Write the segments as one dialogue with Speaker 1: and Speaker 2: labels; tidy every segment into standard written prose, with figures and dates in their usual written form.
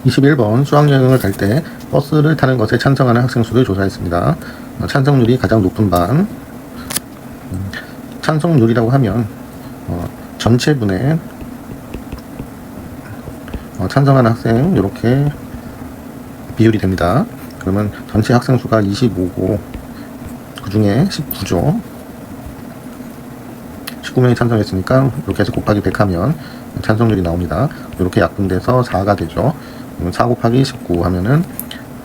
Speaker 1: 21번 수학여행을 갈 때 버스를 타는 것에 찬성하는 학생 수를 조사했습니다. 찬성률이 가장 높은 반. 찬성률이라고 하면 전체 분의 찬성하는 학생 이렇게 비율이 됩니다. 그러면 전체 학생 수가 25고 그 중에 19죠. 19명이 찬성했으니까 이렇게 해서 곱하기 100 하면 찬성률이 나옵니다. 이렇게 약분돼서 4가 되죠. 4 곱하기 19 하면은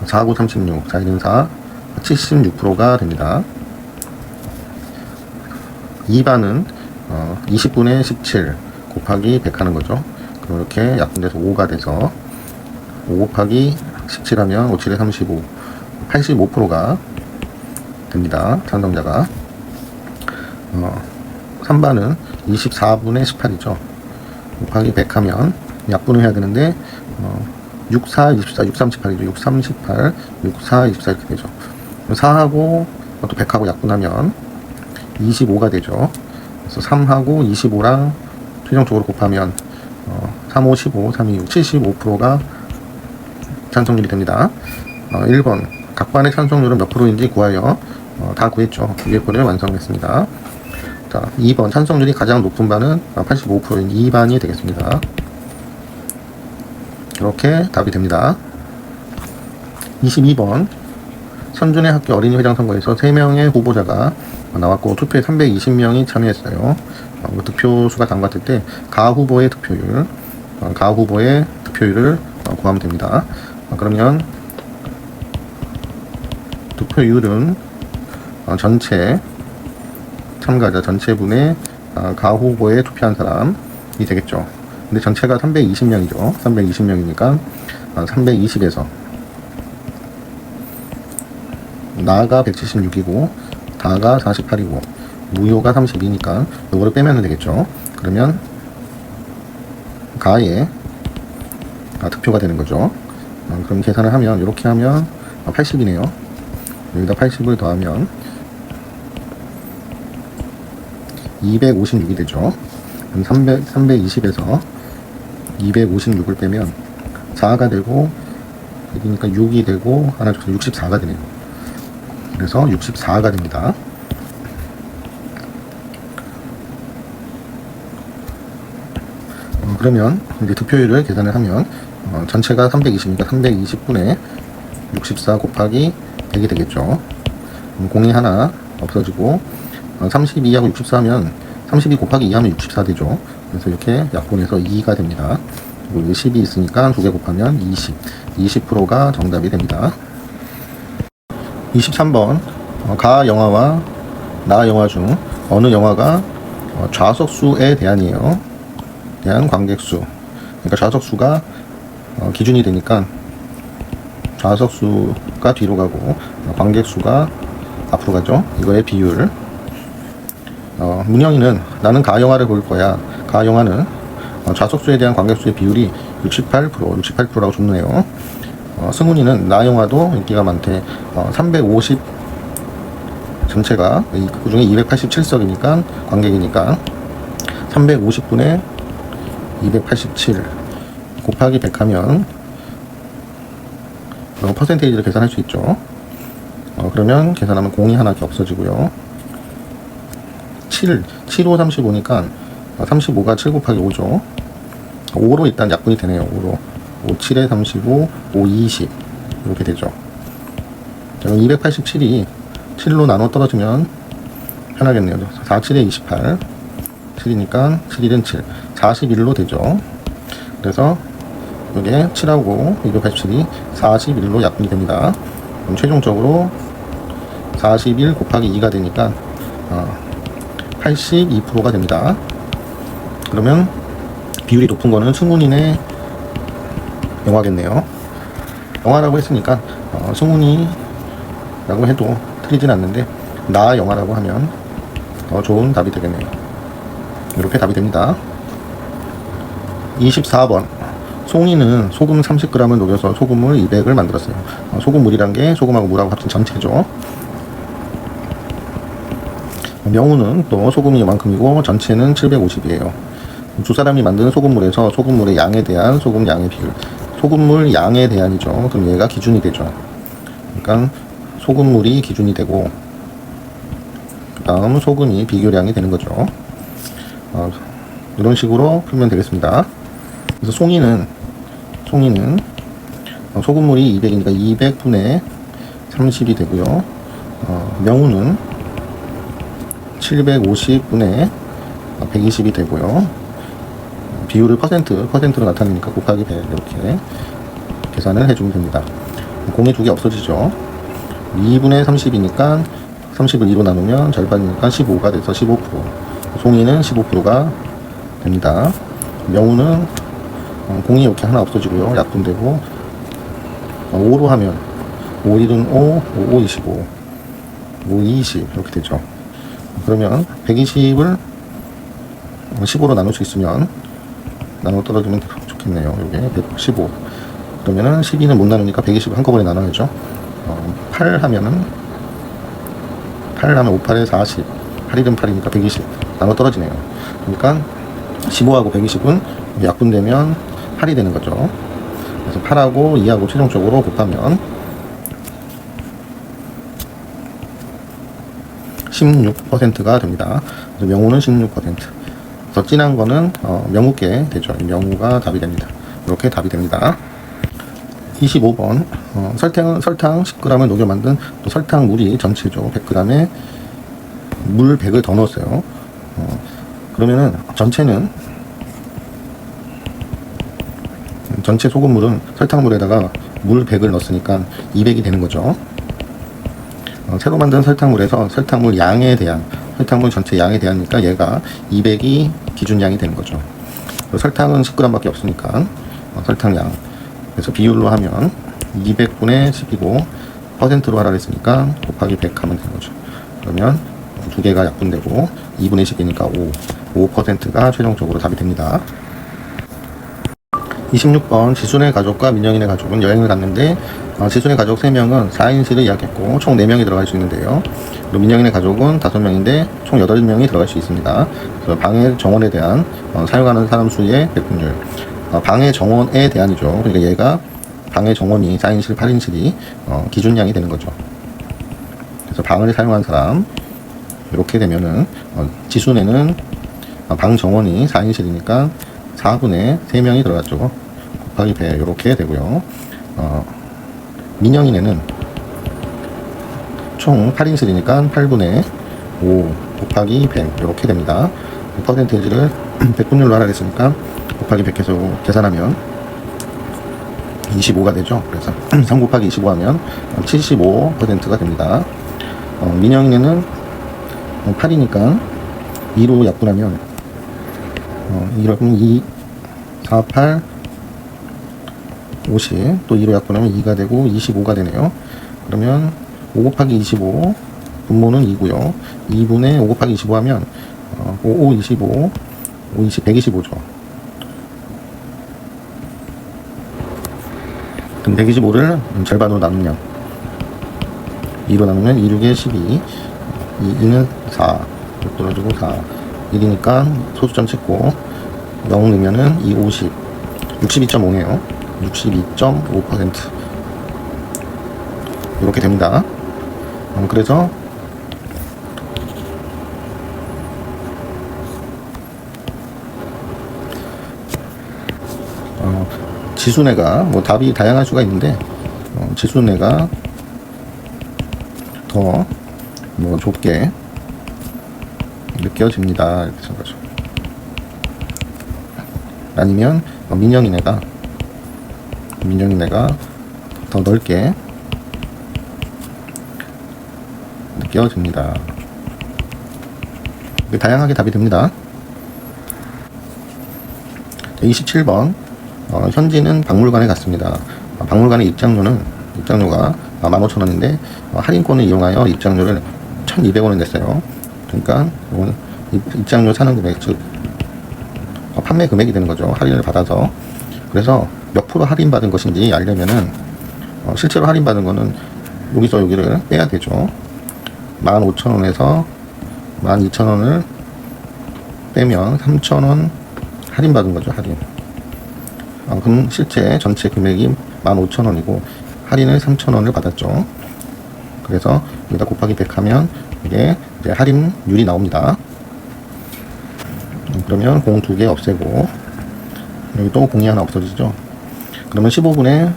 Speaker 1: 4, 9, 36, 4, 1은 4, 76%가 됩니다. 2반은 20분의 17 곱하기 100 하는 거죠. 그럼 이렇게 약분돼서 5가 돼서 5 곱하기 17 하면 5, 7에 35, 85%가 됩니다. 찬성자가. 3반은 24분의 18이죠. 곱하기 100 하면 약분을 해야 되는데 6, 4, 24, 6, 3, 18이죠. 6, 3, 18, 6, 4, 24 이렇게 되죠. 4하고 또 100하고 약분하면 25가 되죠. 그래서 3하고 25랑 최종적으로 곱하면 3, 5, 15, 3, 2, 6, 75%가 찬성률이 됩니다. 1번 각 반의 찬성률은 몇 프로인지 구하여 다 구했죠. 위에 거를 완성했습니다. 자, 2번 찬성률이 가장 높은 반은 85%인 2반이 되겠습니다. 이렇게 답이 됩니다. 22번 선준의 학교 어린이 회장 선거에서 3명의 후보자가 나왔고 투표에 320명이 참여했어요. 득표 수가 다음과 같을 때 가 후보의 득표율을 구하면 됩니다. 그러면 득표율은 전체 참가자 전체분의 가 후보에 투표한 사람이 되겠죠. 근데 전체가 320명이죠. 320명이니까 320에서 나가 176이고 다가 48이고 무효가 32니까 이거를 빼면 되겠죠. 그러면 가에 득표가 되는 거죠. 그럼 계산을 하면 이렇게 하면 80이네요. 여기다 80을 더하면 256이 되죠. 320에서 256을 빼면 4가 되고 여기니까 6이 되고 하나 줘서 64가 되네요. 그래서 64가 됩니다. 그러면 이제 득표율을 계산을 하면 전체가 320이니까 320분의 64 곱하기 100이 되겠죠. 공이 하나 없어지고 32하고 64 하면 32 곱하기 2 하면 64 되죠. 그래서 이렇게 약분해서 2가 됩니다. 그리고 10이 있으니까 2개 곱하면 20%가 정답이 됩니다. 23번 가 영화와 나 영화 중 어느 영화가 좌석수에 대한 관객수, 그러니까 좌석수가 기준이 되니까 좌석수가 뒤로 가고 관객수가 앞으로 가죠. 이거의 비율. 문영이는 나는 가 영화를 볼 거야. 가 영화는 좌석수에 대한 관객수의 비율이 68%라고 줬네요. 승훈이는 나 영화도 인기가 많대. 350 전체가 그 중에 287석이니까 관객이니까 350분의 287 곱하기 100 하면 퍼센테이지를 계산할 수 있죠. 그러면 계산하면 공이 하나 이렇게 없어지고요. 7, 5, 35니까 35가 7 곱하기 5죠. 5로 일단 약분이 되네요. 5로 5, 7에 35, 5, 20 이렇게 되죠. 287이 7로 나눠 떨어지면 편하겠네요. 4, 7에 28 7이니까 7, 1은 7 41로 되죠. 그래서 이게 7하고 287이 41로 약분이 됩니다. 그럼 최종적으로 41 곱하기 2가 되니까 82%가 됩니다. 그러면 비율이 높은 거는 승훈이네 영화겠네요. 영화라고 했으니까 승훈이라고 해도 틀리진 않는데 나 영화라고 하면 더 좋은 답이 되겠네요. 이렇게 답이 됩니다. 24번 송이는 소금 30g을 녹여서 소금물 200을 만들었어요. 소금물이란 게 소금하고 물하고 합친 전체죠. 명우는 또 소금이 이만큼이고 전체는 750이에요. 두 사람이 만든 소금물에서 소금물의 양에 대한 소금 양의 비율, 소금물 양에 대한이죠. 그럼 얘가 기준이 되죠. 그러니까 소금물이 기준이 되고 그 다음 소금이 비교량이 되는 거죠. 이런 식으로 풀면 되겠습니다. 그래서 송이는 소금물이 200이니까 200분의 30이 되고요. 명우는 750분의 120이 되고요. 비율을 퍼센트로 나타내니까 곱하기 100 이렇게 계산을 해주면 됩니다. 공이 두 개 없어지죠. 2분의 30이니까 30을 2로 나누면 절반이니까 15가 돼서 15%. 송이는 15%가 됩니다. 명우는 공이 이렇게 하나 없어지고요. 약분되고 5로 하면 5, 1은 5, 5, 25, 5, 20 이렇게 되죠. 그러면 120을 15로 나눌 수 있으면 나눠 떨어지면 좋겠네요. 이게 115. 그러면은 12는 못 나누니까 120을 한꺼번에 나눠야죠. 8 하면 5, 8에 40. 8일은 8이니까 120. 나눠 떨어지네요. 그러니까 15하고 120은 약분되면 8이 되는 거죠. 그래서 8하고 2하고 최종적으로 곱하면 16%가 됩니다. 그래서 명우는 16%. 더 진한 거는 명우께 되죠. 명우가 답이 됩니다. 이렇게 답이 됩니다. 25번 설탕 10g을 녹여 만든 또 설탕물이 전체죠. 100g에 물 100을 더 넣었어요. 그러면은 전체 소금물은 설탕물에다가 물 100을 넣었으니까 200이 되는 거죠. 새로 만든 설탕물에서 설탕물 양에 대한 설탕물 전체 양에 대하니까 얘가 200이 기준량이 되는 거죠. 설탕은 10g밖에 없으니까 설탕량 그래서 비율로 하면 200분의 10이고 퍼센트로 하라 했으니까 곱하기 100 하면 되는 거죠. 그러면 두 개가 약분되고 2분의 10이니까 5%가 최종적으로 답이 됩니다. 26번 지순의 가족과 민영인의 가족은 여행을 갔는데 지순의 가족 3명은 4인실을 예약했고 총 4명이 들어갈 수 있는데요. 그리고 민영인의 가족은 5명인데 총 8명이 들어갈 수 있습니다. 그래서 방의 정원에 대한 사용하는 사람 수의 백분율 방의 정원에 대한이죠. 그러니까 얘가 방의 정원이 4인실, 8인실이 기준량이 되는 거죠. 그래서 방을 사용한 사람 이렇게 되면은 지순에는 방 정원이 4인실이니까 4분의 3명이 들어갔죠. 곱하기 100 이렇게 되고요. 민영인에는 총 8인실이니까 8분의 5 곱하기 100 이렇게 됩니다. 퍼센테이지를 100분율로 하라 했으니까 곱하기 100 해서 계산하면 25가 되죠. 그래서 3 곱하기 25 하면 75%가 됩니다. 민영인에는 8이니까 2로 약분하면 2, 4, 8, 50, 또 2로 약분하면 2가 되고 25가 되네요. 그러면 5 곱하기 25, 분모는 2고요. 2분의 5 곱하기 25 하면 5, 25, 5, 20, 125죠. 그럼 125를 절반으로 나누면 2로 나누면 2, 6에 12, 2는 4, 떨어지고 4, 1이니까 소수점 찍고 0 넣으면은 2, 50, 62.5네요. 62.5% 이렇게 됩니다. 그래서 지순애가 뭐 답이 다양할 수가 있는데 지순애가 더 뭐 좁게 느껴집니다. 이렇게 생각하죠. 아니면 민영인애가 더 넓게 느껴집니다. 다양하게 답이 됩니다. 27번 현지는 박물관에 갔습니다. 박물관의 입장료가 15,000원인데 할인권을 이용하여 입장료를 1,200원을 냈어요. 그러니까 입장료 사는 금액, 즉 판매 금액이 되는 거죠. 할인을 받아서. 그래서 몇 프로 할인받은 것인지 알려면은 실제로 할인받은 거는 여기서 여기를 빼야 되죠. 15,000원에서 12,000원을 빼면 3,000원 할인받은 거죠. 할인. 그럼 실제 전체 금액이 15,000원이고 할인을 3,000원을 받았죠. 그래서 여기다 곱하기 100 하면 이게 이제 할인율이 나옵니다. 그러면 공 2개 없애고 여기 또 공이 하나 없어지죠. 그러면 15분에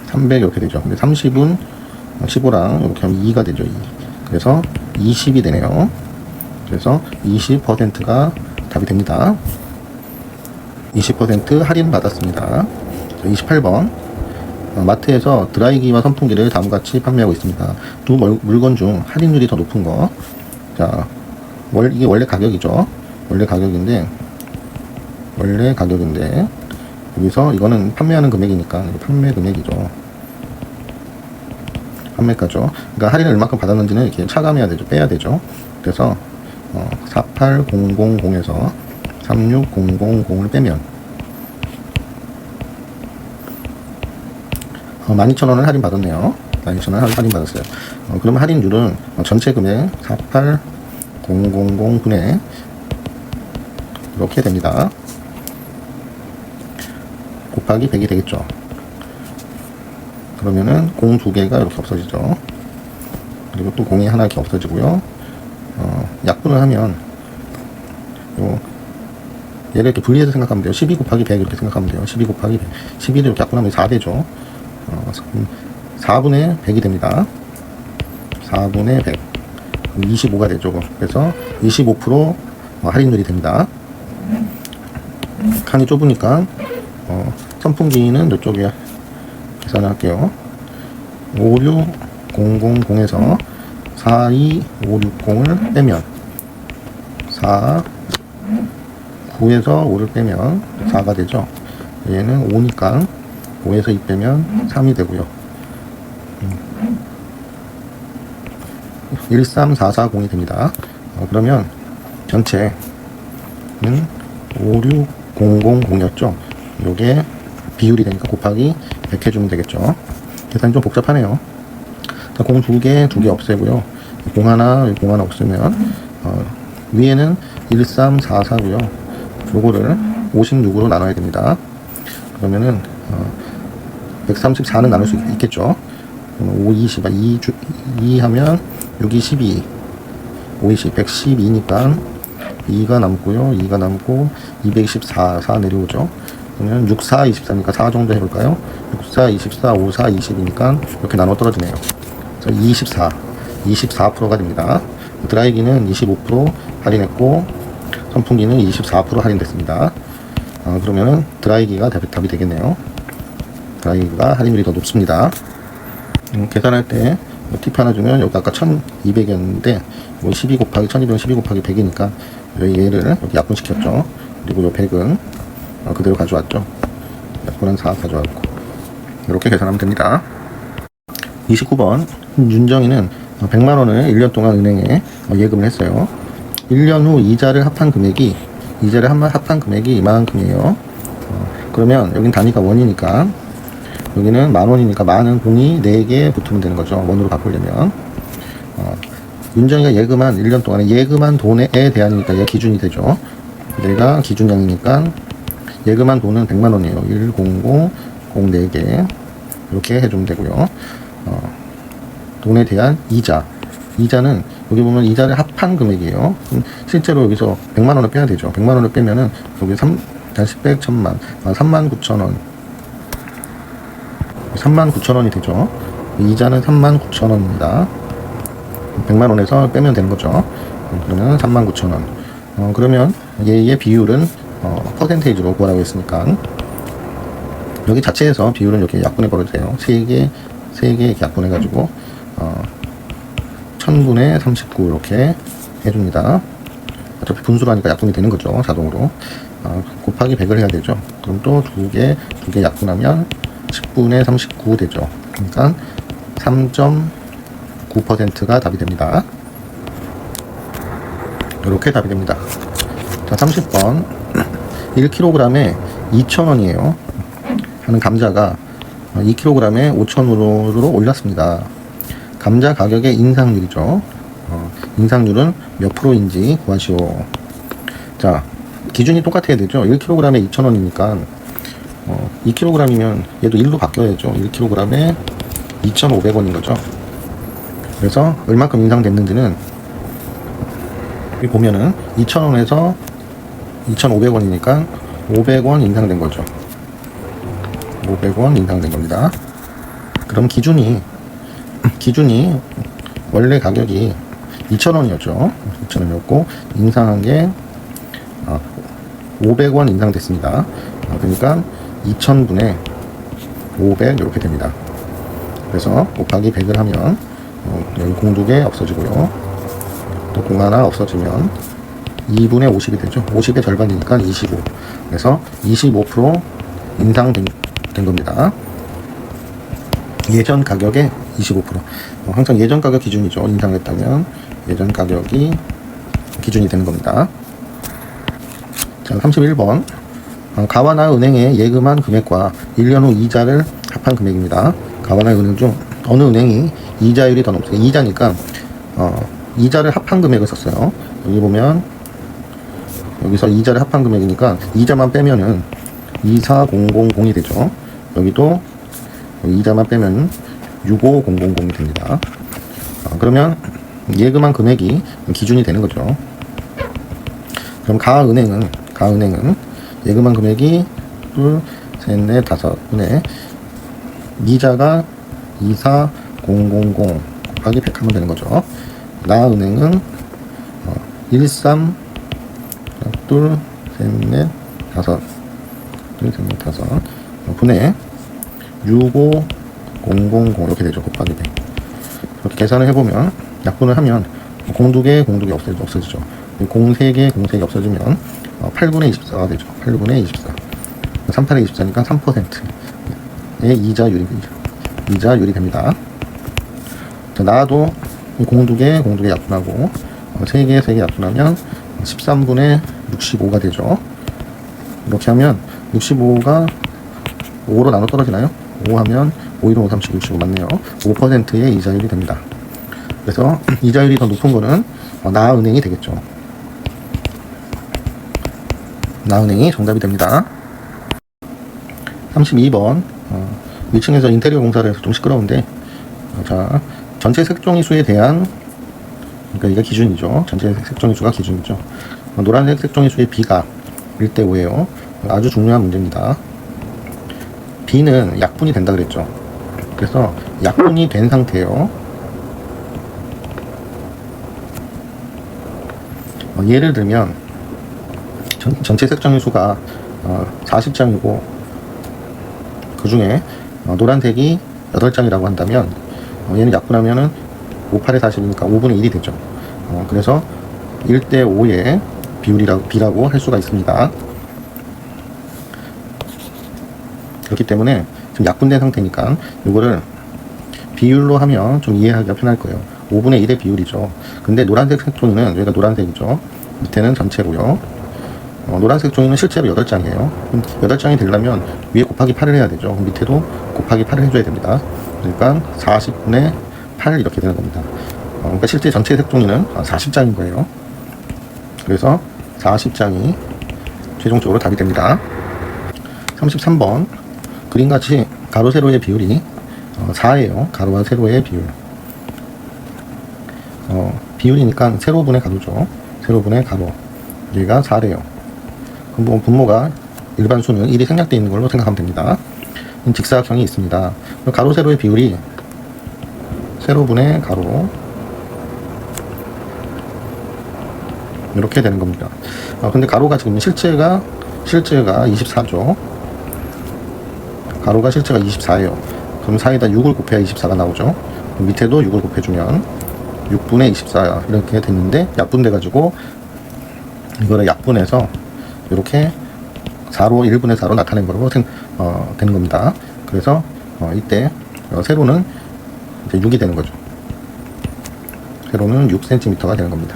Speaker 1: 300 이렇게 되죠. 근데 30은 15랑 이렇게 하면 2가 되죠. 2. 그래서 20이 되네요. 그래서 20%가 답이 됩니다. 20% 할인 받았습니다. 28번 마트에서 드라이기와 선풍기를 다음같이 판매하고 있습니다. 두 물건 중 할인율이 더 높은 거. 자, 이게 원래 가격이죠. 원래 가격인데 여기서 이거는 판매하는 금액이니까 판매 금액이죠. 판매가죠. 그러니까 할인을 얼마큼 받았는지는 이렇게 차감해야 되죠. 빼야 되죠. 그래서 48000에서 36000을 빼면 12,000원을 할인 받았네요. 12,000원 할인 받았어요. 그러면 할인율은 전체 금액 48000분의 이렇게 됩니다. 곱하기 100이 되겠죠. 그러면은 공 2개가 이렇게 없어지죠. 그리고 또 공이 하나 이렇게 없어지고요. 약분을 하면 얘를 이렇게 분리해서 생각하면 돼요. 12 곱하기 100 이렇게 생각하면 돼요. 12 곱하기 100. 12를 이렇게 약분하면 4 되죠. 4분의 100이 됩니다. 4분의 100. 25가 되죠. 그래서 25% 할인율이 됩니다. 칸이 좁으니까 선풍기는 이쪽에 계산할게요. 56000에서 42560을 빼면 9에서 5를 빼면 4가 되죠. 얘는 5니까 5에서 2 빼면 3이 되고요. 13440이 됩니다. 그러면 전체는 56000이었죠. 요게 비율이 되니까 곱하기 100 해주면 되겠죠. 계산이 좀 복잡하네요. 자, 공 2개 없애고요. 공 하나 없으면 위에는 1344고요. 요거를 56으로 나눠야 됩니다. 그러면은 134는 나눌 수 있겠죠. 5, 20, 2 하면 6, 2, 12, 5, 20, 112니까 2가 남고요. 2가 남고 224, 4 내려오죠. 그러면 6, 4, 24니까 4 정도 해볼까요? 6, 4, 24, 5, 4, 20이니까 이렇게 나눠 떨어지네요. 그래서 24%가 됩니다. 드라이기는 25% 할인했고 선풍기는 24% 할인됐습니다. 그러면은 드라이기가 답이 되겠네요. 드라이기가 할인율이 더 높습니다. 계산할 때 팁 하나 주면 여기 아까 1200이었는데 12 곱하기 1200은 12 곱하기 100이니까 얘를 이렇게 약분시켰죠. 그리고 요 100은 그대로 가져왔죠. 약분한 4 가져왔고 이렇게 계산하면 됩니다. 29번 윤정이는 100만원을 1년 동안 은행에 예금을 했어요. 1년 후 이자를 합한 금액이 이만큼이에요. 그러면 여긴 단위가 원이니까 여기는 만원이니까 만은 공이 4개 붙으면 되는 거죠. 원으로 바꾸려면 윤정이가 예금한 1년 동안에 예금한 돈에 대한이니까 얘 기준이 되죠. 내가 기준량이니까 예금한 돈은 100만원이에요 1, 0, 0, 0 4개 이렇게 해주면 되고요. 돈에 대한 이자는 여기 보면 이자를 합한 금액이에요. 실제로 여기서 100만원을 빼야 되죠. 100만원을 빼면은 여기 1000백 1000만 39,000원 39,000원이 되죠. 이자는 39,000원입니다. 100만원에서 빼면 되는 거죠. 그러면 39,000원. 그러면 얘의 비율은 퍼센테이지로 구하라고 했으니까 여기 자체에서 비율은 이렇게 약분해 버려도 돼요. 3개 이렇게 약분해 가지고 1000분의 39 이렇게 해줍니다. 어차피 분수라니까 약분이 되는 거죠. 자동으로. 곱하기 100을 해야 되죠. 그럼 또 두 개 약분하면 10분의 39 되죠. 그러니까 3.9%가 답이 됩니다. 이렇게 답이 됩니다. 자, 30번 1kg에 2,000원이에요. 하는 감자가 2kg에 5,000원으로 올랐습니다. 감자 가격의 인상률이죠. 인상률은 몇 프로인지 구하시오. 자, 기준이 똑같아야 되죠. 1kg에 2,000원이니까 2kg이면 얘도 1로 바뀌어야죠. 1kg에 2,500원인 거죠. 그래서 얼마큼 인상됐는지는 여기 보면은 2,000원에서 2,500원이니까 500원 인상된 거죠. 500원 인상된 겁니다. 그럼 기준이 원래 가격이 2,000원이었죠. 2,000원이었고 인상한 게 500원 인상됐습니다. 그러니까 2,000분의 500 이렇게 됩니다. 그래서 곱하기 100을 하면 여기 공 2개 없어지고요. 또 공 하나 없어지면 2분의 50이 되죠. 50의 절반이니까 25. 그래서 25% 인상된 겁니다. 예전 가격의 25%. 항상 예전 가격 기준이죠. 인상했다면 예전 가격이 기준이 되는 겁니다. 자, 31번. 가와나 은행에 예금한 금액과 1년 후 이자를 합한 금액입니다. 가와나 은행 중 어느 은행이 이자율이 더 높습니다. 이자니까 이자를 합한 금액을 썼어요. 여기 보면 여기서 이자를 합한 금액이니까 이자만 빼면은 24000이 되죠. 여기도 이자만 빼면 65000이 됩니다. 그러면 예금한 금액이 기준이 되는 거죠. 그럼 가은행은 예금한 금액이 둘, 셋, 넷, 다섯 분의 이자가 24000 곱하기 100 하면 되는 거죠. 나은행은 13 둘, 셋, 넷, 다섯 둘, 셋, 넷, 다섯 분의 65000 이렇게 되죠. 곱하기 100. 이렇게 계산을 해보면 약분을 하면 공 2개 없어지죠. 공 3개 없어지면 8분의 24가 되죠. 8분의 24. 38의 24니까 3%의 이자율이 됩니다. 자, 나도 공 2개 약분하고 3개 약분하면 13분의 65가 되죠. 이렇게 하면 65가 5로 나눠 떨어지나요? 5 하면 5, 1, 5, 3, 7, 65 맞네요. 5%의 이자율이 됩니다. 그래서 이자율이 더 높은 거는 나은행이 되겠죠. 나은행이 정답이 됩니다. 32번. 2층에서 인테리어 공사를 해서 좀 시끄러운데, 자, 전체 색종이 수에 대한, 그러니까 이게 기준이죠. 전체 색종이 수가 기준이죠. 노란색 색종이 수의 B가 1대 5예요. 아주 중요한 문제입니다. B는 약분이 된다 그랬죠. 그래서 약분이 된 상태예요. 예를 들면 전체 색종이 수가 40장이고 그 중에 노란색이 8장이라고 한다면 얘는 약분하면은 58에 40이니까 5분의 1이 되죠. 그래서 1대 5의 B라고 할 수가 있습니다. 그렇기 때문에 지금 약분된 상태니까 이거를 비율로 하면 좀 이해하기가 편할 거예요. 5분의 1의 비율이죠. 근데 노란색 색종이는 여기가 노란색이죠. 밑에는 전체고요. 노란색 종이는 실제로 8장이에요. 8장이 되려면 위에 곱하기 8을 해야 되죠. 밑에도 곱하기 8을 해줘야 됩니다. 그러니까 40분의 8 이렇게 되는 겁니다. 그러니까 실제 전체 색종이는 40장인 거예요. 그래서 40장이 최종적으로 답이 됩니다. 33번. 그림같이 가로 세로의 비율이 4예요. 가로와 세로의 비율. 비율이니까 세로분의 가로죠. 세로분의 가로. 얘가 4래요. 그럼 분모가 일반 수는 1이 생략되어 있는 걸로 생각하면 됩니다. 직사각형이 있습니다. 가로 세로의 비율이 세로분의 가로 이렇게 되는 겁니다. 근데 가로가 지금 실제가 24죠. 가로가 실제가 24예요. 그럼 4에다 6을 곱해야 24가 나오죠. 밑에도 6을 곱해주면 6분의 24 이렇게 됐는데 약분돼 가지고 이거를 약분해서 이렇게 4로 1분의 4로 나타낸 거로 되는 겁니다. 그래서 이때 세로는 이제 6이 되는 거죠. 세로는 6cm가 되는 겁니다.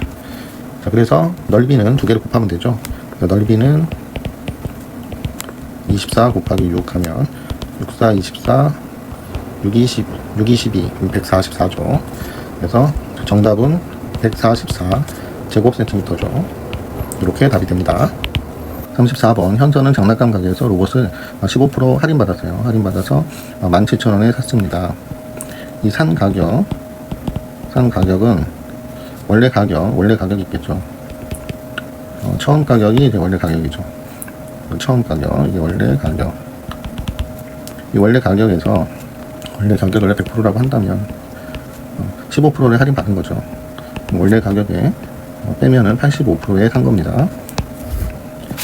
Speaker 1: 자, 그래서 넓이는 두 개를 곱하면 되죠. 넓이는 24 곱하기 6 하면 64, 24, 6, 20, 6, 22, 144죠. 그래서 정답은 144 제곱센티미터죠. 이렇게 답이 됩니다. 34번 현서는 장난감 가게에서 로봇을 15% 할인받았어요. 할인받아서 17,000원에 샀습니다. 이 산 가격은 원래 가격이 있겠죠. 처음 가격이 이제 원래 가격이죠. 처음 가격, 이게 원래 가격. 이 원래 가격에서 원래 가격을 100%라고 한다면 15%를 할인받은 거죠. 원래 가격에 빼면은 85%에 산 겁니다.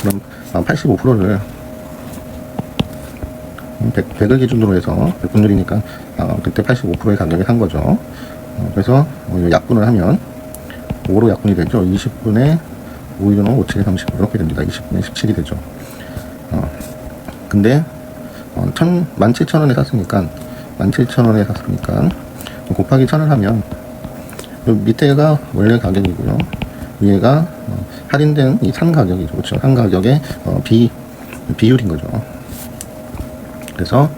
Speaker 1: 그럼 85%를 100을 기준으로 해서 100분율이니까 그때 85%의 가격에 산 거죠. 그래서 약분을 하면 5로 약분이 되죠. 20분에 5, 1, 5, 7에 30 이렇게 됩니다. 20분에 17이 되죠. 근데 17,000원에 샀으니까 곱하기 1000을 하면 밑에가 원래 가격이고요. 위에가 할인된 이 산 가격이죠. 그렇죠? 산 가격의 비율인 거죠. 그래서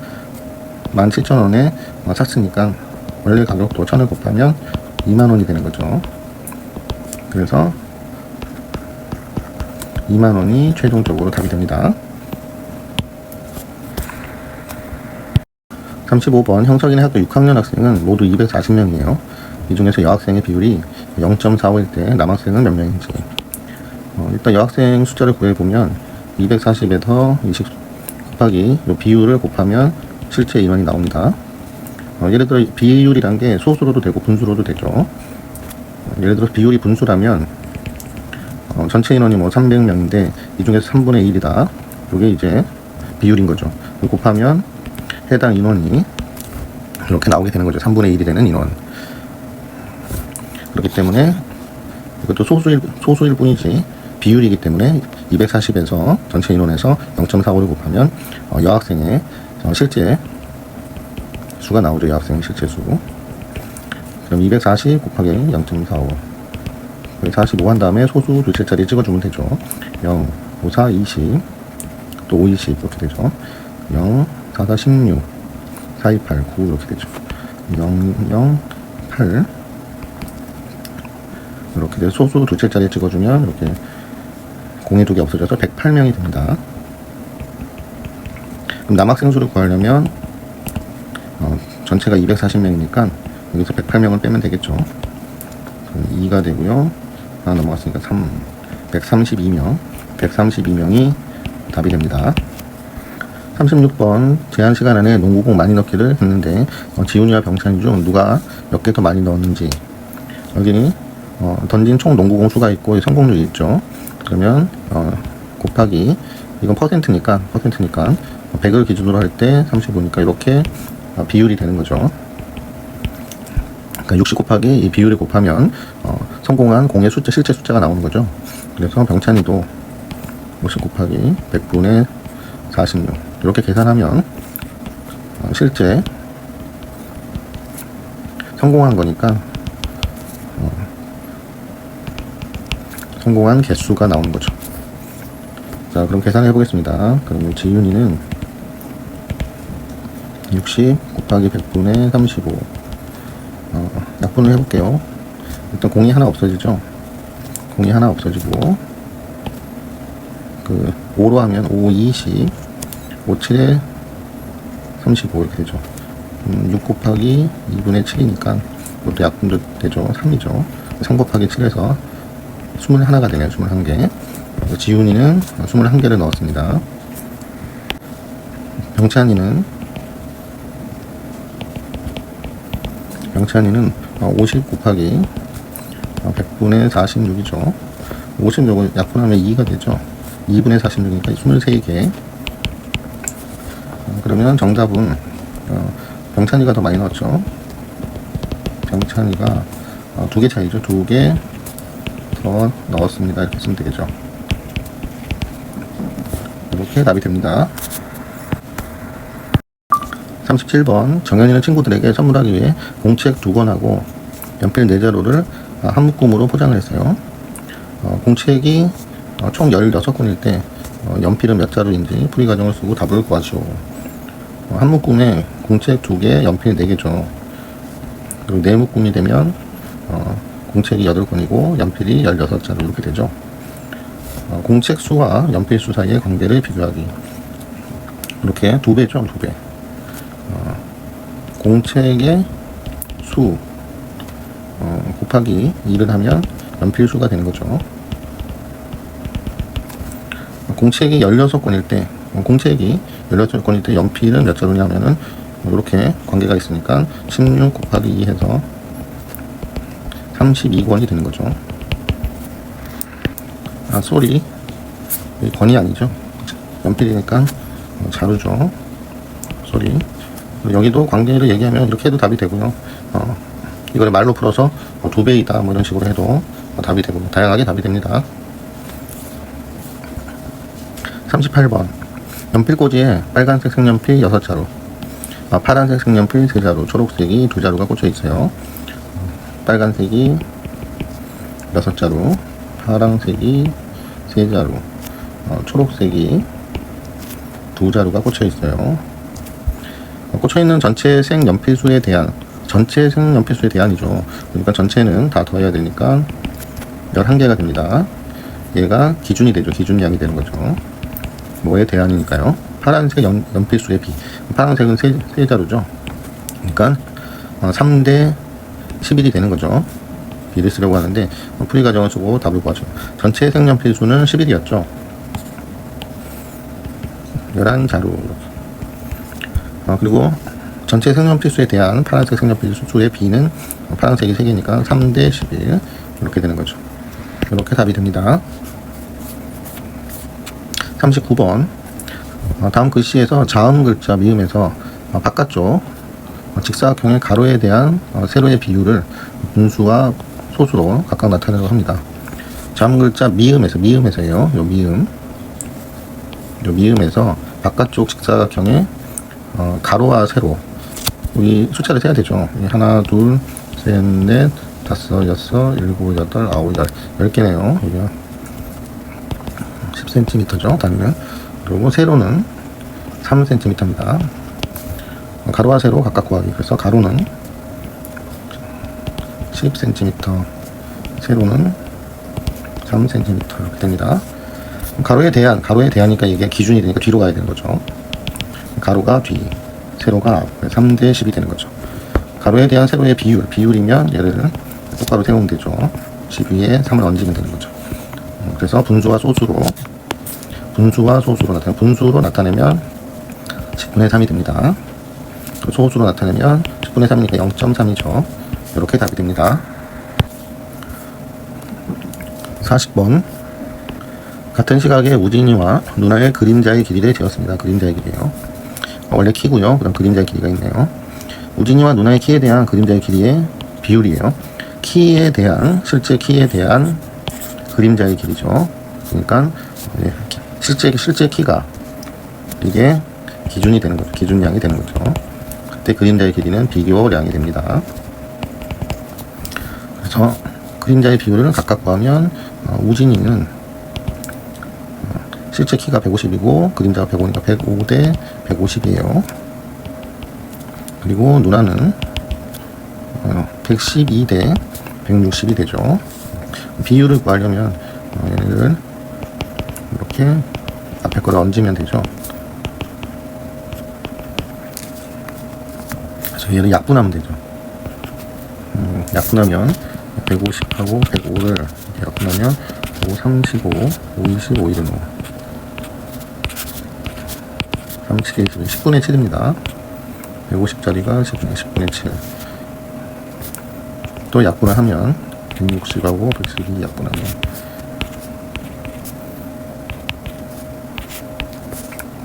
Speaker 1: 17,000원에 샀으니까 원래 가격도 1000을 곱하면 2만원이 되는 거죠. 그래서 2만원이 최종적으로 답이 됩니다. 35번 형석이네 학교 6학년 학생은 모두 240명이에요. 이 중에서 여학생의 비율이 0.45일 때 남학생은 몇 명인지. 일단 여학생 숫자를 구해보면 240에서 20 곱하기 이 비율을 곱하면 실제 인원이 나옵니다. 예를 들어 비율이란 게 소수로도 되고 분수로도 되죠. 예를 들어 비율이 분수라면 전체 인원이 300명인데 이 중에서 3분의 1이다. 이게 이제 비율인 거죠. 곱하면 해당 인원이 이렇게 나오게 되는 거죠. 3분의 1이 되는 인원. 그렇기 때문에 이것도 소수일 뿐이지 비율이기 때문에 240에서 전체 인원에서 0.45를 곱하면 여학생의 실제 수가 나오죠. 여학생의 실제 수. 그럼 240 곱하기 0.45 45 한 다음에 소수 둘째 자리 찍어주면 되죠. 0, 5, 4, 20 또 5, 20 이렇게 되죠. 0, 4, 4, 16 4, 2, 8, 9 이렇게 되죠. 0, 0, 8 이렇게 돼서 소수 둘째 자리에 찍어주면 이렇게 공이 두 개 없어져서 108명이 됩니다. 그럼 남학생 수를 구하려면 전체가 240명이니까 여기서 108명을 빼면 되겠죠. 2가 되고요. 하나 넘어갔으니까 132명이 답이 됩니다. 36번 제한 시간 안에 농구공 많이 넣기를 했는데 지훈이와 병찬이 중 누가 몇 개 더 많이 넣었는지. 여기 던진 총 농구공 수가 있고 성공률이 있죠. 그러면 곱하기 이건 퍼센트니까 100을 기준으로 할 때 35니까 이렇게 비율이 되는 거죠. 그러니까 60 곱하기 이 비율을 곱하면 성공한 공의 숫자, 실제 숫자가 나오는 거죠. 그래서 병찬이도 50 곱하기 100분의 46 이렇게 계산하면 실제 성공한 거니까 성공한 개수가 나오는 거죠. 자, 그럼 계산해 보겠습니다. 그럼 지윤이는 60 곱하기 100분의 35 약분을 해볼게요. 일단 공이 하나 없어지죠. 공이 하나 없어지고 5로 하면 5, 20 5, 7에 35 이렇게 되죠. 6 곱하기 2분의 7이니까 이것도 약분도 되죠. 3이죠. 3 곱하기 7에서 21가 되네요. 21개. 지훈이는 21개를 넣었습니다. 병찬이는 50 곱하기 100분의 46이죠. 50 요거 약분하면 2가 되죠. 2분의 46이니까 23개. 그러면 정답은 병찬이가 더 많이 넣었죠. 병찬이가 2개 차이죠. 2개 더 넣었습니다. 이렇게 쓰면 되겠죠. 이렇게 답이 됩니다. 37번 정현이는 친구들에게 선물하기 위해 공책 2권하고 연필 4자루를 한 묶음으로 포장을 했어요. 공책이 총 16권일 때 연필은 몇 자루인지 풀이 과정을 쓰고 답을 구하시오. 한 묶음에 공책 2개, 연필 4개죠. 그리고 4묶음이 되면 공책이 8권이고 연필이 16자루 이렇게 되죠. 공책 수와 연필 수 사이의 관계를 비교하기. 이렇게 2배죠, 2배. 공책의 수 곱하기 2를 하면 연필 수가 되는 거죠. 공책이 16권일 때, 공책이 16권일 때 연필은 몇 자루냐 하면은 이렇게 관계가 있으니까 16 곱하기 2 해서 32권이 되는 거죠. 쏘리. 권이 아니죠. 연필이니까 자루죠. 쏘리. 여기도 관계를 얘기하면 이렇게 해도 답이 되고요. 이걸 말로 풀어서 2배이다 뭐 이런 식으로 해도 답이 되고 다양하게 답이 됩니다. 38번. 연필꽂이에 빨간색 색연필 6자루, 파란색 색연필 3자루, 초록색이 2자루가 꽂혀 있어요. 빨간색이 6자루, 파란색이 3자루, 초록색이 2자루가 꽂혀 있어요. 꽂혀 있는 전체 색 연필수에 대한, 전체 색 연필수에 대한이죠. 그러니까 전체는 다 더해야 되니까 11개가 됩니다. 얘가 기준이 되죠. 기준량이 되는 거죠. 뭐에 대한이니까요. 파란색 연필수의 비. 파란색은 3자루죠. 그러니까 3대 11이 되는 거죠. 비를 쓰려고 하는데 풀이 과정을 쓰고 답을 구하죠. 전체 색연필수는 11이었죠. 11자루. 그리고 전체 색연필수에 대한 파란색 색연필수의 비는 파란색이 3개니까 3대 11 이렇게 되는 거죠. 이렇게 답이 됩니다. 39번. 다음 글씨에서 자음 글자 미음에서 바깥쪽 직사각형의 가로에 대한 세로의 비율을 분수와 소수로 각각 나타내려고 합니다. 자음 글자 미음에서요. 요 미음에서 바깥쪽 직사각형의 가로와 세로, 여기 숫자를 세야 되죠. 하나, 둘, 셋, 넷, 다섯, 여섯, 일곱, 여덟, 아홉, 10개네요. 여기가 10cm죠, 단위는. 그리고 세로는 3cm입니다. 가로와 세로 각각 구하기. 그래서 가로는 10cm, 세로는 3cm 이렇게 됩니다. 가로에 대하니까 이게 기준이 되니까 뒤로 가야 되는 거죠. 가로가 뒤, 세로가 앞, 3대 10이 되는 거죠. 가로에 대한 세로의 비율이면 얘를 똑바로 세우면 되죠. 12에 3을 얹으면 되는 거죠. 그래서 분수와 소수로 나타내면 10분의 3이 됩니다. 소수로 나타내면 10분의 3이니까 0.3이죠. 이렇게 답이 됩니다. 40번. 같은 시각에 우진이와 누나의 그림자의 길이를 재었습니다. 그림자의 길이요. 원래 키고요. 그다음 그림자의 길이가 있네요. 우진이와 누나의 키에 대한 그림자의 길이의 비율이에요. 실제 키에 대한 그림자의 길이죠. 그러니까 실제 키가 이게 기준이 되는 거죠. 기준량이 되는 거죠. 그때 그림자의 길이는 비교량이 됩니다. 그래서 그림자의 비율을 각각 구하면 우진이는 실제 키가 150이고 그림자가 105니까 105대 150이에요. 그리고 누나는 112대 160이 되죠. 비율을 구하려면 얘를 이렇게 앞에 거를 얹으면 되죠. 그래서 얘를 약분하면 되죠. 약분하면 150하고 105를 이렇게 약분하면 5, 35, 5, 25, 1은 5. 37에 10분의 7입니다. 150짜리가 10분의 7. 또 약분을 하면 160하고 112 약분하면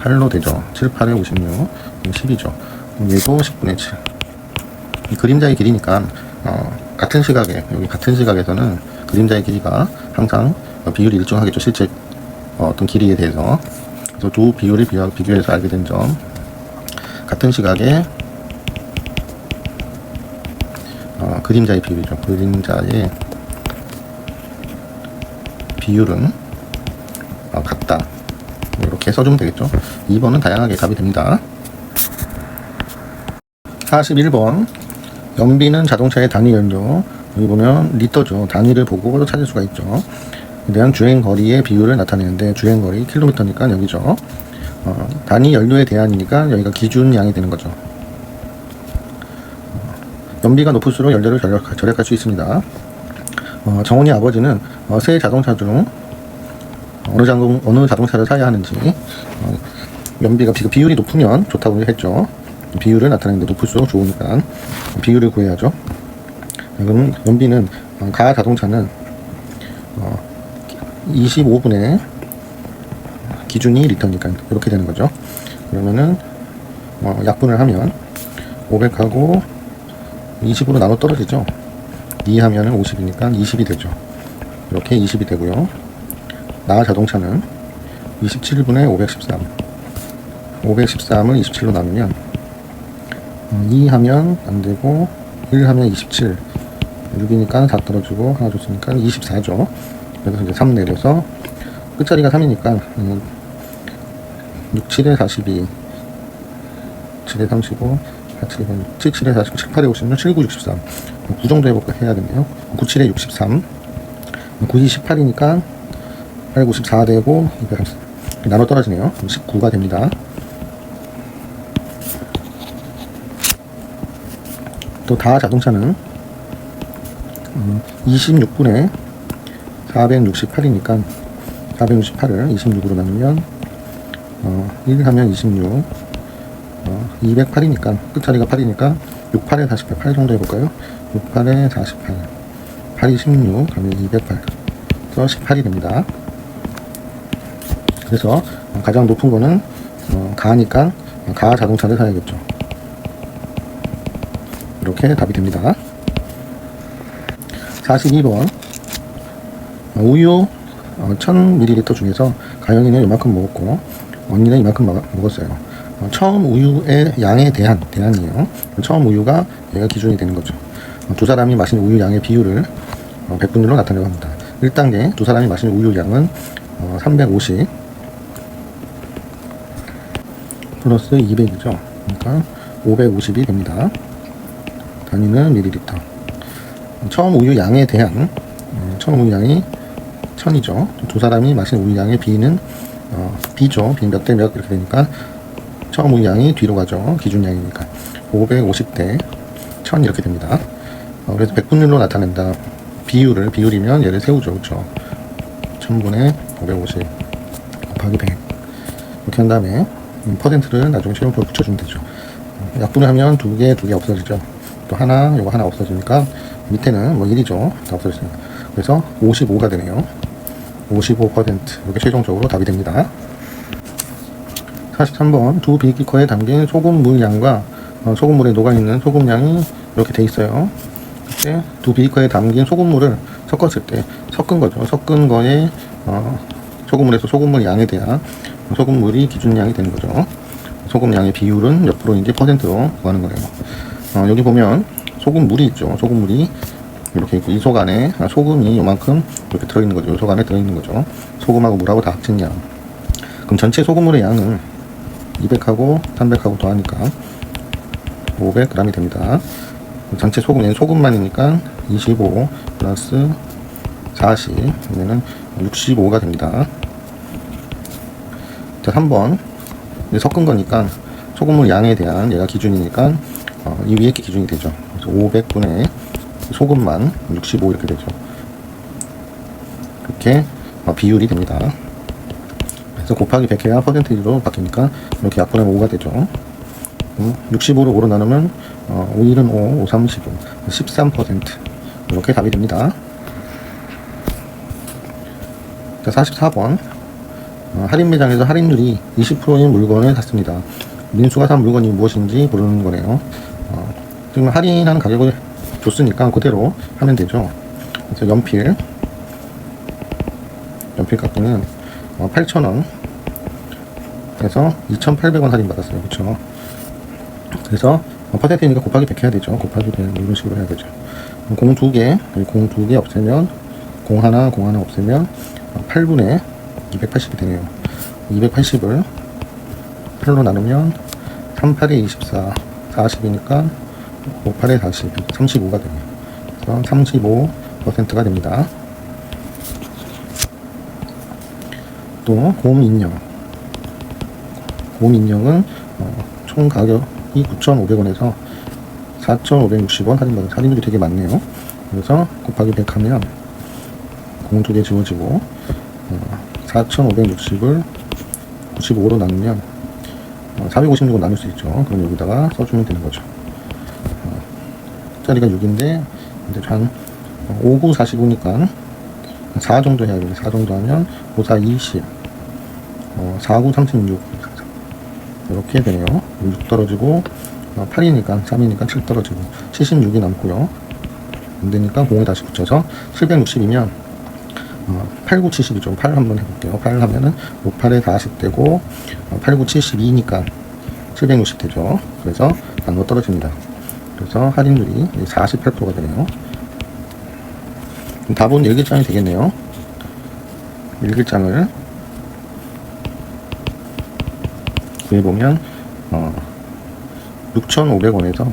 Speaker 1: 8로 되죠. 7, 8에 56, 10이죠. 얘도 10분의 7. 이 그림자의 길이니까 같은 시각에서는 그림자의 길이가 항상 비율이 일정하겠죠. 실제 어떤 길이에 대해서. 그래서 두 비율을 비교해서 알게 된 점. 같은 시각에 그림자의 비율이죠. 그림자의 비율은 같다. 이렇게 써주면 되겠죠. 2번은 다양하게 답이 됩니다. 41번. 연비는 자동차의 단위 연료. 여기 보면 리터죠. 단위를 보고 찾을 수가 있죠. 대한 주행거리의 비율을 나타내는데, 주행거리 킬로미터니까 여기죠. 단위 연료에 대한이니까 여기가 기준량이 되는 거죠. 연비가 높을수록 연료를 절약할 수 있습니다. 정원이 아버지는 새 자동차 중 어느 자동차를 사야 하는지, 연비가 비율이 높으면 좋다고 했죠. 비율을 나타내는데 높을수록 좋으니까 비율을 구해야죠. 그럼 연비는 가 자동차는 25분의 기준이 리터니까 이렇게 되는 거죠. 그러면은 약분을 하면 500하고 20으로 나눠 떨어지죠. 2 하면은 50이니까 20이 되죠. 이렇게 20이 되고요. 나 자동차는 27분의 513. 513을 27로 나누면 2 하면 안 되고 1 하면 27. 6이니까 4 떨어지고 하나 줬으니까 24죠. 그래서 이제 3 내려서 끝자리가 3이니까 6, 7에 42, 7에 35, 7, 7에 40, 7, 8에 56, 7, 9, 63. 9 정도 해야겠네요. 9, 7에 63. 9, 2, 18이니까 8, 9, 14 되고, 나눠 떨어지네요. 19가 됩니다. 또 다 자동차는 26분에 468이니까 468을 26으로 나누면 1 하면 26, 208이니까 끝자리가 8이니까 6, 8에 48, 8 정도 해볼까요? 6, 8에 48, 8이 16, 그러면 208, 그래서 18이 됩니다. 그래서 가장 높은 거는 가니까 가 자동차를 사야겠죠. 이렇게 답이 됩니다. 42번 우유 1000ml 중에서 가영이는 이만큼 먹었고 언니는 이만큼 먹었어요. 처음 우유의 양에 대한이에요. 처음 우유가 얘가 기준이 되는 거죠. 두 사람이 마신 우유 양의 비율을 100분율로 나타내려고 합니다. 1단계 두 사람이 마신 우유 양은 350 플러스 200이죠. 그러니까 550이 됩니다. 단위는 밀리리터. 처음 우유 양에 대한 처음 우유 양이 1000이죠. 두 사람이 마신 우유 양의 B는 B죠. B 몇 대 몇 이렇게 되니까 처음 우유 양이 뒤로 가죠. 기준량이니까 550대 1000 이렇게 됩니다. 그래서 100분율로 나타낸다. 비율이면 얘를 세우죠. 그렇죠. 1000분의 550 곱하기 100 이렇게 한 다음에 퍼센트를 나중에 실용표로 붙여주면 되죠. 약분을 하면 두 개 없어지죠. 또 요거 하나 없어지니까 밑에는 1이죠. 다 없어졌습니다. 그래서 55가 되네요. 55% 이렇게 최종적으로 답이 됩니다. 43번 두 비키커에 담긴 소금물 양과 소금물에 녹아있는 소금량이 이렇게 돼 있어요. 이렇게 두 비키커에 담긴 소금물을 섞었을 때 섞은 거죠. 섞은 거에 소금물에서 소금물 양에 대한 소금물이 기준량이 되는 거죠. 소금량의 비율은 몇 프로인지 퍼센트로 구하는 거예요. 여기 보면 소금물이 있죠. 소금물이 이렇게 있고 이 속 안에 소금이 요만큼 이렇게 들어있는 거죠. 이 속 안에 들어있는 거죠. 소금하고 물하고 다 합친 양. 그럼 전체 소금물의 양은 200하고 300하고 더하니까 500g이 됩니다. 전체 소금, 소금만이니까 25 플러스 40 그러면은 65가 됩니다. 자, 3번 섞은 거니까 소금물 양에 대한 얘가 기준이니까 이 위에 게 기준이 되죠. 그래서 500분의 소금만 65 이렇게 되죠. 이렇게 비율이 됩니다. 그래서 곱하기 100 해야 퍼센티지로 바뀌니까 이렇게 약분하면 5가 되죠. 65로 5로 나누면 5일은 5, 5, 3, 15 13% 이렇게 답이 됩니다. 자, 44번 할인 매장에서 할인율이 20%인 물건을 샀습니다. 민수가 산 물건이 무엇인지 모르는 거네요. 지금 할인하는 가격을 줬으니까 그대로 하면 되죠. 그래서 연필 값은 8,000원 해서 2,800원 할인 받았어요. 그쵸? 그래서 퍼센트니까 곱하기 100 해야 되죠. 곱하기 100 이런 식으로 해야 되죠. 공 2개 없애면 공 하나 없애면 8분의 280이 되네요. 280을 8로 나누면 38에 24 40이니까 58에 40 35가 되네요. 그래서 35%가 됩니다. 또 곰인형. 곰인형은 총 가격이 9,500원에서 4,560원 할인받아서 할인율이 되게 많네요. 그래서 곱하기 100 하면 공 2개 지워지고 4,560을 95로 나누면 456로 나눌 수 있죠. 그럼 여기다가 써주면 되는 거죠. 짜리가 6인데 이제 한 5, 9, 45니까 4 정도 해야 돼요. 4 정도 하면 5, 4, 20 4, 9, 36 이렇게 되네요. 6 떨어지고 8이니까 3이니까 7 떨어지고 76이 남고요. 안되니까 0에 다시 붙여서 760이면 8, 9, 70이죠. 8 한번 해볼게요. 8 하면은 5, 8에 40 되고 8, 9, 72니까 760 되죠. 그래서 반으로 떨어집니다. 그래서 할인율이 48%가 되네요. 답은 일기장이 되겠네요. 일기장을 구해보면 6,500원에서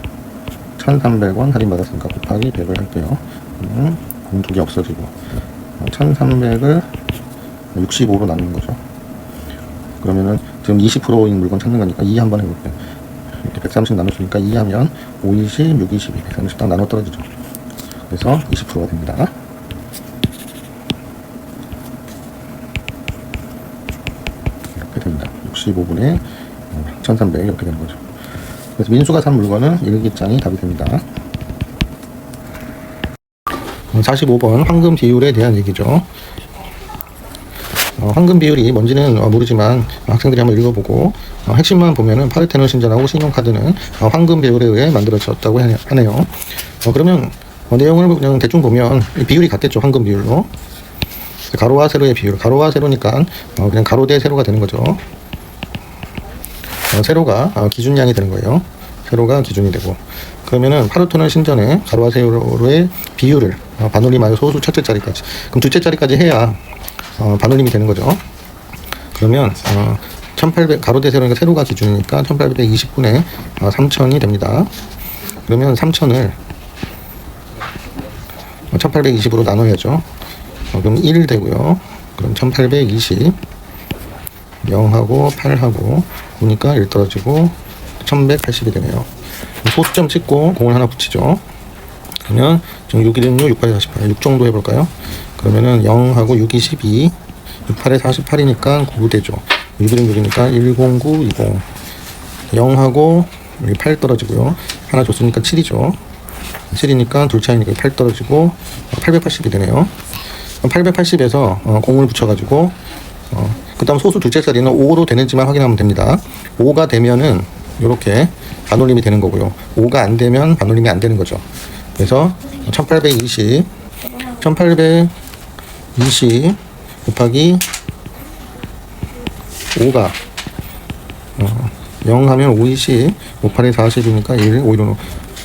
Speaker 1: 1,300원 할인받았으니까 곱하기 100을 할게요. 공 2개 없어지고 1,300을 65로 나누는 거죠. 그러면은 지금 20%인 물건 찾는 거니까 2 한번 해볼게요. 이렇게 130 나눴으니까 2 하면 5, 20, 6, 22, 130 딱 나눠 떨어지죠. 그래서 20%가 됩니다. 이렇게 됩니다. 65분의 1,300 이렇게 되는 거죠. 그래서 민수가 산 물건은 일기장이 답이 됩니다. 45번 황금 비율에 대한 얘기죠. 황금 비율이 뭔지는 모르지만 학생들이 한번 읽어보고 핵심만 보면은 파르테논 신전하고 신용카드는 황금 비율에 의해 만들어졌다고 하네요. 그러면 내용을 그냥 대충 보면 비율이 같겠죠. 황금 비율로. 가로와 세로의 비율. 가로와 세로니까 그냥 가로 대 세로가 되는 거죠. 세로가 기준량이 되는 거예요. 세로가 기준이 되고. 그러면은 파르테논 신전의 가로와 세로의 비율을 반올림하여 소수 첫째 자리까지. 그럼 둘째 자리까지 해야 반올림이 되는 거죠. 그러면 1800 가로 대 세로니까 세로가 기준이니까 1820분의 3000이 됩니다. 그러면 3000을 1820으로 나눠야죠. 그럼 1 되고요. 그럼 1820 0하고 8하고 9니까 1 떨어지고 1180이 되네요. 소수점 찍고 공을 하나 붙이죠. 그러면 지금 6, 1은 6, 6, 8에 48, 6 정도 해볼까요? 그러면은 0하고 6이 12, 6, 8에 48이니까 9 되죠. 6, 1은 6이니까 109, 20. 0하고 8 떨어지고요. 하나 줬으니까 7이죠. 7이니까 둘 차이니까 8 떨어지고 880이 되네요. 880에서 공을 붙여가지고 그 다음 소수 둘째 자리는 5로 되는지만 확인하면 됩니다. 5가 되면은 이렇게 반올림이 되는 거고요. 5가 안 되면 반올림이 안 되는 거죠. 그래서 1820 곱하기 5가 0 하면 5, 20 5, 8에 40이니까 1, 5, 1은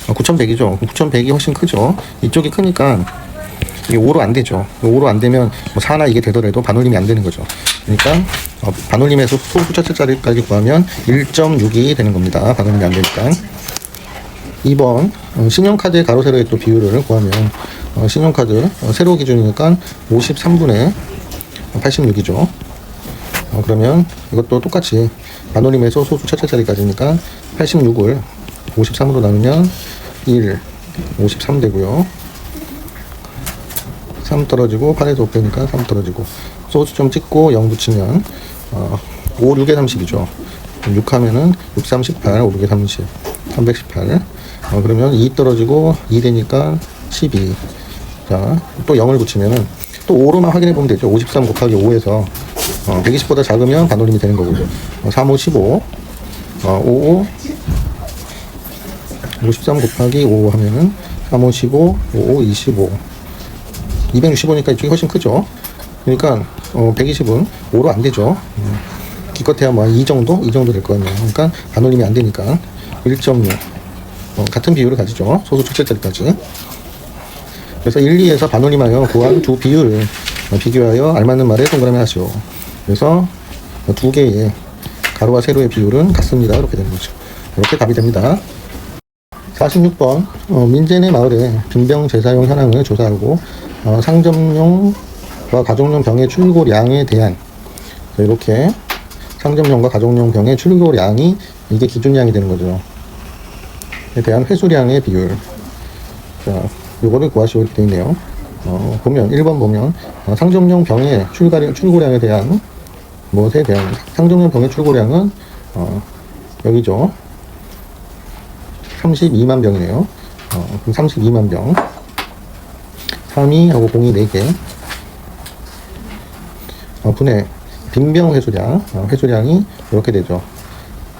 Speaker 1: 9100이죠. 9100이 훨씬 크죠. 이쪽이 크니까 이게 5로 안 되죠. 5로 안 되면 뭐 4나 이게 되더라도 반올림이 안 되는 거죠. 그러니까 반올림에서 소수 첫째 자리까지 구하면 1.6이 되는 겁니다. 반올림이 안 되니까. 2번 신용카드의 가로 세로의 또 비율을 구하면 신용카드 세로 기준이니까 53분의 86이죠. 그러면 이것도 똑같이 반올림에서 소수 첫째 자리까지니까 86을 53으로 나누면 1, 53 되고요. 3 떨어지고 8에서 5 빼니까 3 떨어지고 소수점 찍고 0 붙이면 5, 6에 30이죠. 6 하면은 6, 3, 18, 5, 6에 30, 318. 그러면 2 떨어지고 2 되니까 12. 자, 또 0을 붙이면은 또 5로만 확인해 보면 되죠. 53 곱하기 5에서 120보다 작으면 반올림이 되는 거고요. 3, 5, 15, 5, 53 곱하기 5 하면은 3, 5, 15, 5, 25. 265니까 이쪽이 훨씬 크죠. 그러니까 120은 5로 안 되죠. 기껏해야 뭐 2 정도? 2 정도 될 거 아니에요. 그러니까 반올림이 안 되니까 1.6 같은 비율을 가지죠. 소수 첫째 자리까지. 그래서 1, 2에서 반올림하여 구한 두 비율을 비교하여 알맞는 말에 동그라미 하시오. 그래서 두 개의 가로와 세로의 비율은 같습니다. 이렇게 되는 거죠. 이렇게 답이 됩니다. 46번 민재네 마을의 빈병 제사용 현황을 조사하고 상점용과 가정용 병의 출고량에 대한 이렇게 상점용과 가정용 병의 출고량이 이게 기준량이 되는 거죠. 에 대한 회수량의 비율. 자, 요거를 구하시고 이렇게 되어 있네요. 보면 1번 보면 상점용 병의 출고량에 대한 무엇에 대한 상점용 병의 출고량은 여기죠. 32만 병이네요. 그럼 32만 병. 3이하고 0이 4개. 분해 빈병 회수량. 회수량이 이렇게 되죠.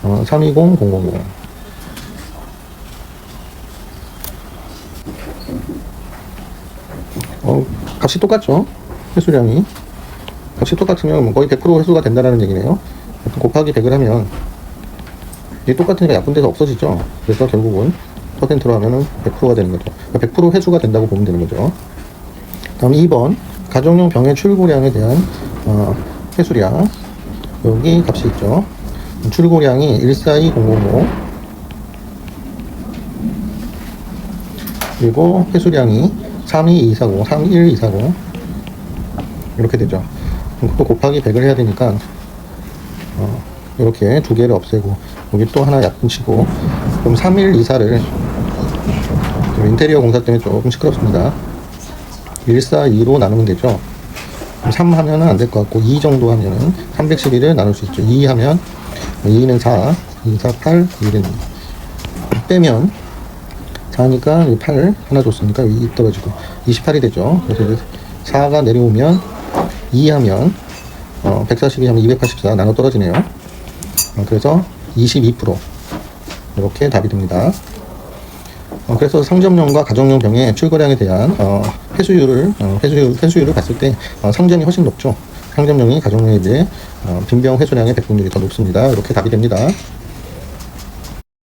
Speaker 1: 320000. 값이 똑같죠. 회수량이. 값이 똑같으면 거의 100% 회수가 된다는 얘기네요. 곱하기 100을 하면 이게 똑같으니까 약분돼서 없어지죠. 그래서 결국은 퍼센트로 하면은 100%가 되는 거죠. 그러니까 100% 회수가 된다고 보면 되는 거죠. 다음 2번 가정용 병의 출고량에 대한 회수량. 여기 값이 있죠. 출고량이 142005 그리고 회수량이 32240 31240 이렇게 되죠. 또 곱하기 100을 해야 되니까 이렇게 두 개를 없애고 여기 또 하나 약분치고 그럼 3124를 인테리어 공사 때문에 조금 시끄럽습니다. 142로 나누면 되죠. 3 하면은 안 될 것 같고 2 정도 하면은 311을 나눌 수 있죠. 2 하면 2는 4, 2, 4, 8, 1은 빼면 4니까 8 하나 줬으니까 2 떨어지고 28이 되죠. 그래서 4가 내려오면 2 하면 142 하면 284 나눠 떨어지네요. 그래서 22% 이렇게 답이 됩니다. 그래서 상점용과 가정용 병의 출고량에 대한 회수율을 봤을 때 상점이 훨씬 높죠. 상점용이 가정용에 비해 빈병 회수량의 백분율이 더 높습니다. 이렇게 답이 됩니다.